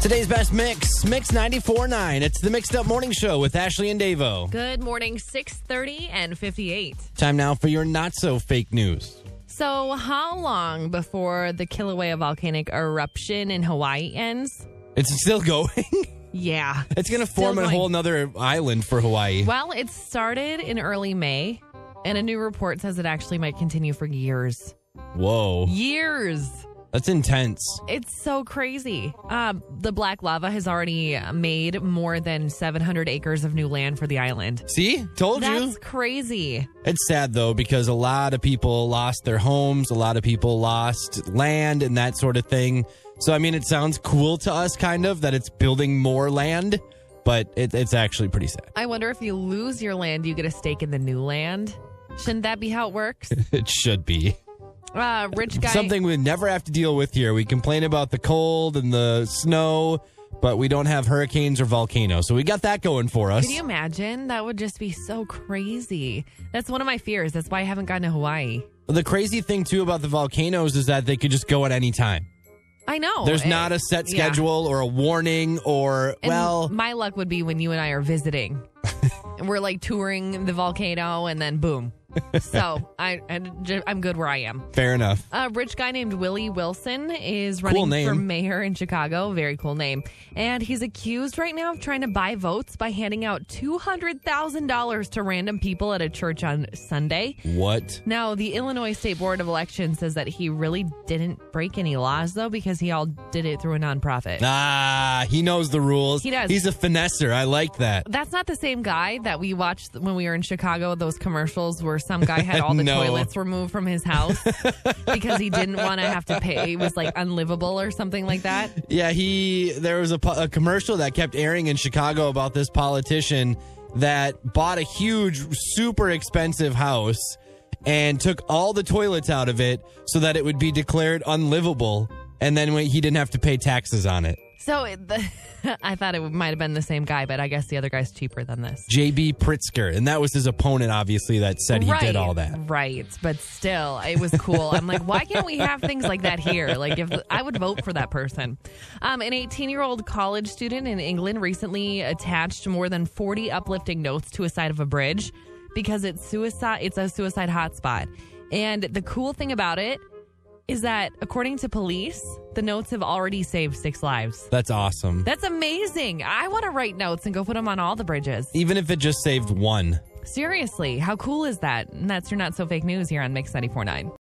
Today's best mix, Mix 94.9. It's the Mixed Up Morning Show with Ashley and Davo. Good morning, 6:30 and 58. Time now for your not-so-fake news. So how long before the Kilauea volcanic eruption in Hawaii ends? It's still going? Yeah. It's going to form a whole nother island for Hawaii. Well, it started in early May, and a new report says it actually might continue for years. Whoa. Years. That's intense. It's so crazy. The black lava has already made more than 700 acres of new land for the island. See? Told you. That's crazy. It's sad, though, because a lot of people lost their homes. A lot of people lost land and that sort of thing. So, I mean, it sounds cool to us, kind of, that it's building more land, but it's actually pretty sad. I wonder if you lose your land, you get a stake in the new land. Shouldn't that be how it works? It should be. Rich guy. Something we never have to deal with here. We complain about the cold and the snow, but we don't have hurricanes or volcanoes. So we got that going for us. Can you imagine? That would just be so crazy. That's one of my fears. That's why I haven't gone to Hawaii. The crazy thing, too, about the volcanoes is that they could just go at any time. I know. There's not a set schedule or a warning or, and my luck would be when you and I are visiting. And we're like touring the volcano and then boom. So I'm good where I am. Fair enough. A rich guy named Willie Wilson is running for mayor in Chicago. Very cool name. And he's accused right now of trying to buy votes by handing out $200,000 to random people at a church on Sunday. What? Now, the Illinois State Board of Elections says that he really didn't break any laws, though, because he all did it through a nonprofit. He knows the rules. He does. He's a finesser. I like that. That's not the same guy that we watched when we were in Chicago, those commercials where some guy had all the toilets removed from his house because he didn't want to have to pay. It was like unlivable or something like that. Yeah, there was a commercial that kept airing in Chicago about this politician that bought a huge, super expensive house and took all the toilets out of it so that it would be declared unlivable. And then he didn't have to pay taxes on it. So I thought it might have been the same guy, but I guess the other guy's cheaper than this. J.B. Pritzker. And that was his opponent, obviously, that said he did all that. Right. But still, it was cool. I'm like, why can't we have things like that here? Like, if I would vote for that person. An 18-year-old college student in England recently attached more than 40 uplifting notes to a side of a bridge because it's a suicide hotspot. And the cool thing about it is that, according to police, the notes have already saved 6 lives. That's awesome. That's amazing. I want to write notes and go put them on all the bridges. Even if it just saved one. Seriously, how cool is that? And that's your Not So Fake News here on Mix 94.9.